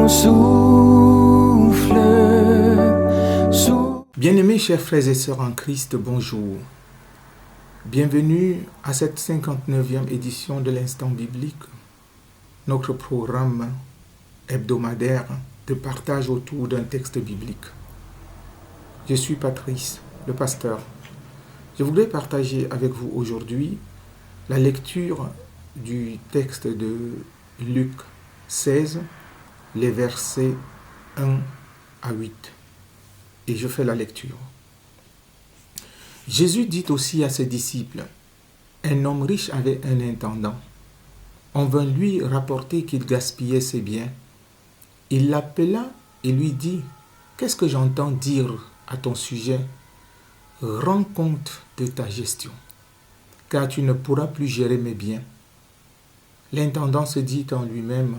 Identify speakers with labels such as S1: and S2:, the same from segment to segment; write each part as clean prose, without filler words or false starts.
S1: ton souffle.
S2: Bien-aimés chers frères et sœurs en Christ, bonjour. Bienvenue à cette 59e édition de l'Instant biblique, notre programme hebdomadaire de partage autour d'un texte biblique. Je suis Patrice, le pasteur. Je voudrais partager avec vous aujourd'hui la lecture du texte de Luc 16, les versets 1 à 8. Et je fais la lecture. Jésus dit aussi à ses disciples, un homme riche avait un intendant. On vint lui rapporter qu'il gaspillait ses biens. Il l'appela et lui dit, qu'est-ce que j'entends dire à ton sujet? Rends compte de ta gestion, car tu ne pourras plus gérer mes biens. L'intendant se dit en lui-même,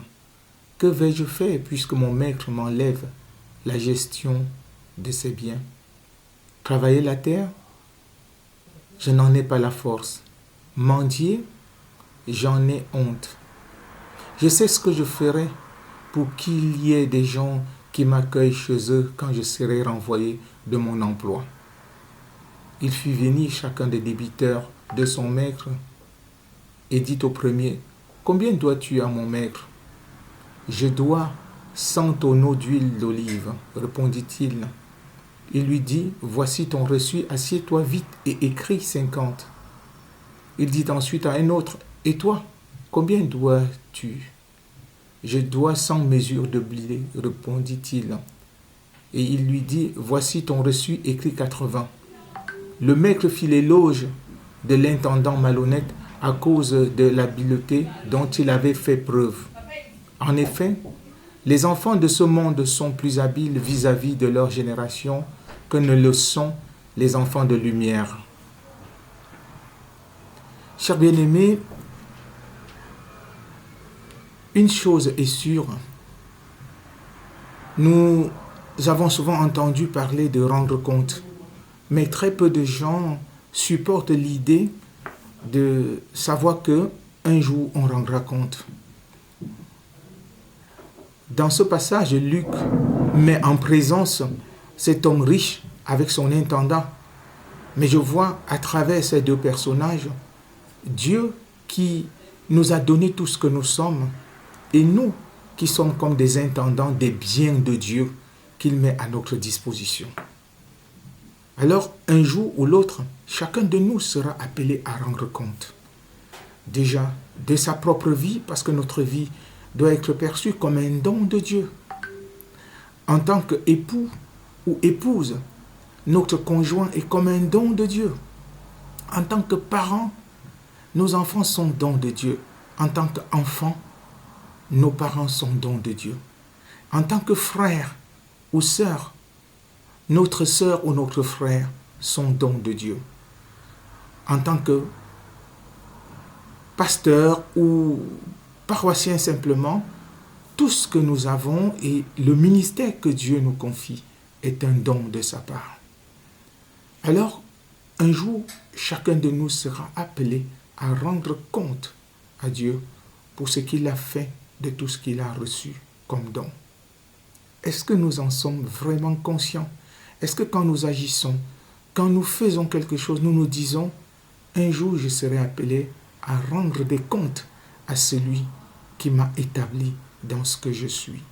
S2: que vais-je faire puisque mon maître m'enlève la gestion de ses biens? Travailler la terre? Je n'en ai pas la force. Mendier? J'en ai honte. Je sais ce que je ferai pour qu'il y ait des gens qui m'accueillent chez eux quand je serai renvoyé de mon emploi. Il fit venir chacun des débiteurs de son maître et dit au premier, combien dois-tu à mon maître? Je dois 100 tonneaux d'huile d'olive, répondit-il. Il lui dit, voici ton reçu, assieds-toi vite et écris 50. Il dit ensuite à un autre, et toi, combien dois-tu? Je dois 100 mesures de blé, répondit-il. Et il lui dit, voici ton reçu, écris 80. Le maître fit l'éloge de l'intendant malhonnête à cause de l'habileté dont il avait fait preuve. En effet, les enfants de ce monde sont plus habiles vis-à-vis de leur génération que ne le sont les enfants de lumière. Chers bien-aimés, une chose est sûre, nous avons souvent entendu parler de rendre compte, mais très peu de gens supportent l'idée de savoir qu'un jour on rendra compte. Dans ce passage, Luc met en présence cet homme riche avec son intendant. Mais je vois à travers ces deux personnages, Dieu qui nous a donné tout ce que nous sommes et nous qui sommes comme des intendants des biens de Dieu qu'il met à notre disposition. Alors, un jour ou l'autre, chacun de nous sera appelé à rendre compte. Déjà, de sa propre vie, parce que notre vie doit être perçue comme un don de Dieu. En tant qu'époux ou épouse, notre conjoint est comme un don de Dieu. En tant que parents, nos enfants sont dons de Dieu. En tant qu'enfants, nos parents sont dons de Dieu. En tant que frère ou sœur, notre sœur ou notre frère sont dons de Dieu. En tant que pasteur ou paroissien simplement, tout ce que nous avons et le ministère que Dieu nous confie est un don de sa part. Alors, un jour, chacun de nous sera appelé à rendre compte à Dieu pour ce qu'il a fait de tout ce qu'il a reçu comme don. Est-ce que nous en sommes vraiment conscients? Est-ce que quand nous agissons, quand nous faisons quelque chose, nous nous disons, un jour je serai appelé à rendre des comptes à celui qui m'a établi dans ce que je suis.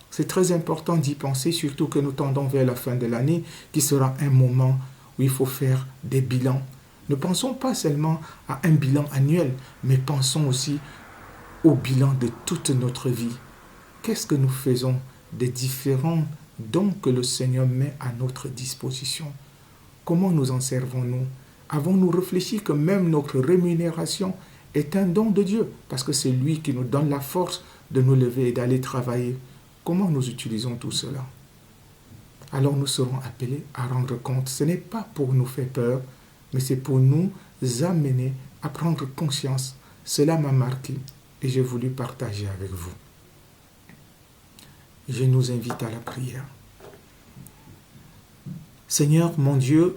S2: C'est très important d'y penser, surtout que nous tendons vers la fin de l'année, qui sera un moment où il faut faire des bilans. Ne pensons pas seulement à un bilan annuel, mais pensons aussi au bilan de toute notre vie. Qu'est-ce que nous faisons des différents dons que le Seigneur met à notre disposition? Comment nous en servons-nous? Avons-nous réfléchi que même notre rémunération est un don de Dieu, parce que c'est lui qui nous donne la force de nous lever et d'aller travailler? Comment nous utilisons tout cela? Alors nous serons appelés à rendre compte. Ce n'est pas pour nous faire peur, mais c'est pour nous amener à prendre conscience. Cela m'a marqué et j'ai voulu partager avec vous. Je nous invite à la prière. Seigneur, mon Dieu,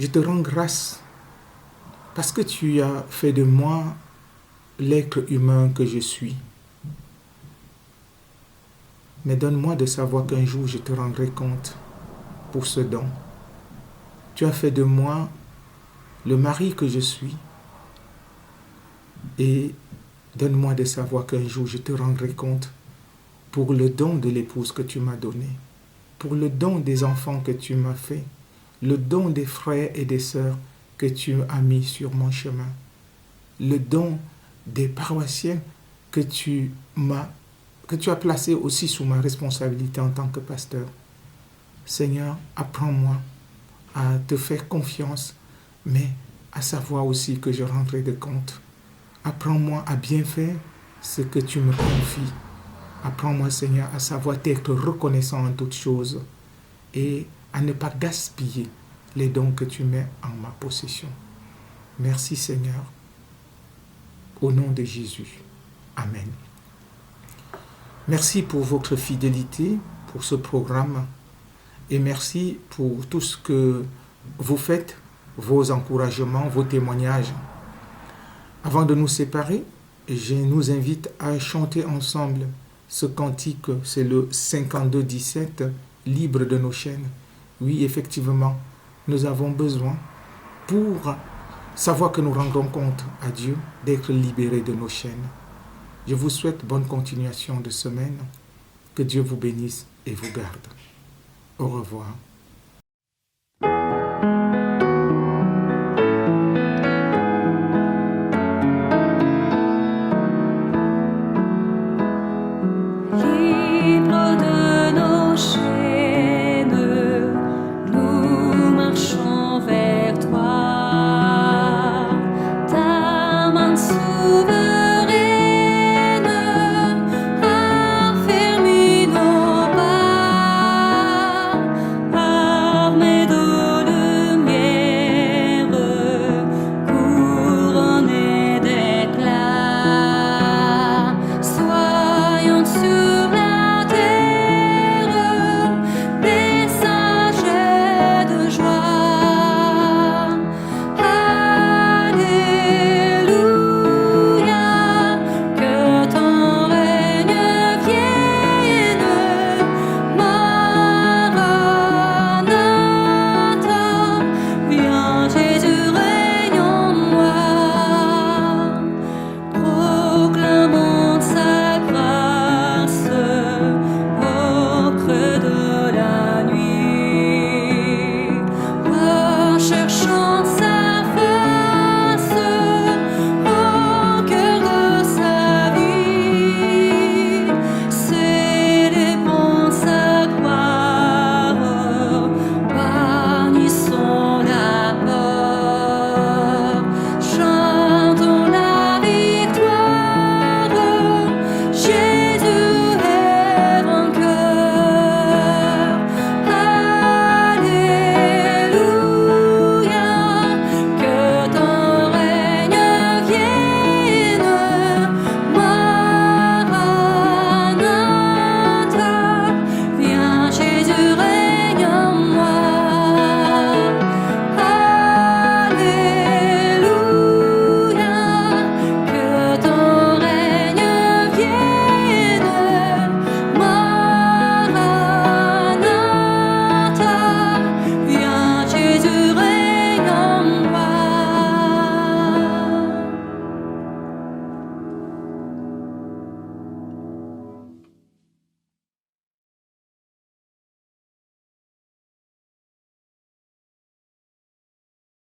S2: je te rends grâce parce que tu as fait de moi l'être humain que je suis. Mais donne-moi de savoir qu'un jour je te rendrai compte pour ce don. Tu as fait de moi le mari que je suis. Et donne-moi de savoir qu'un jour je te rendrai compte pour le don de l'épouse que tu m'as donné, pour le don des enfants que tu m'as fait, le don des frères et des sœurs que tu as mis sur mon chemin, le don des paroissiens que tu as placé aussi sous ma responsabilité en tant que pasteur. Seigneur, apprends-moi à te faire confiance, mais à savoir aussi que je rendrai de compte. Apprends-moi à bien faire ce que tu me confies. Apprends-moi, Seigneur, à savoir être reconnaissant en toutes choses et à ne pas gaspiller les dons que tu mets en ma possession. Merci, Seigneur. Au nom de Jésus. Amen. Merci pour votre fidélité pour ce programme et merci pour tout ce que vous faites, vos encouragements, vos témoignages. Avant de nous séparer, je nous invite à chanter ensemble ce cantique, c'est le 52-17, libre de nos chaînes. Oui, effectivement, nous avons besoin, pour savoir que nous rendons compte à Dieu, d'être libérés de nos chaînes. Je vous souhaite bonne continuation de semaine. Que Dieu vous bénisse et vous garde. Au revoir.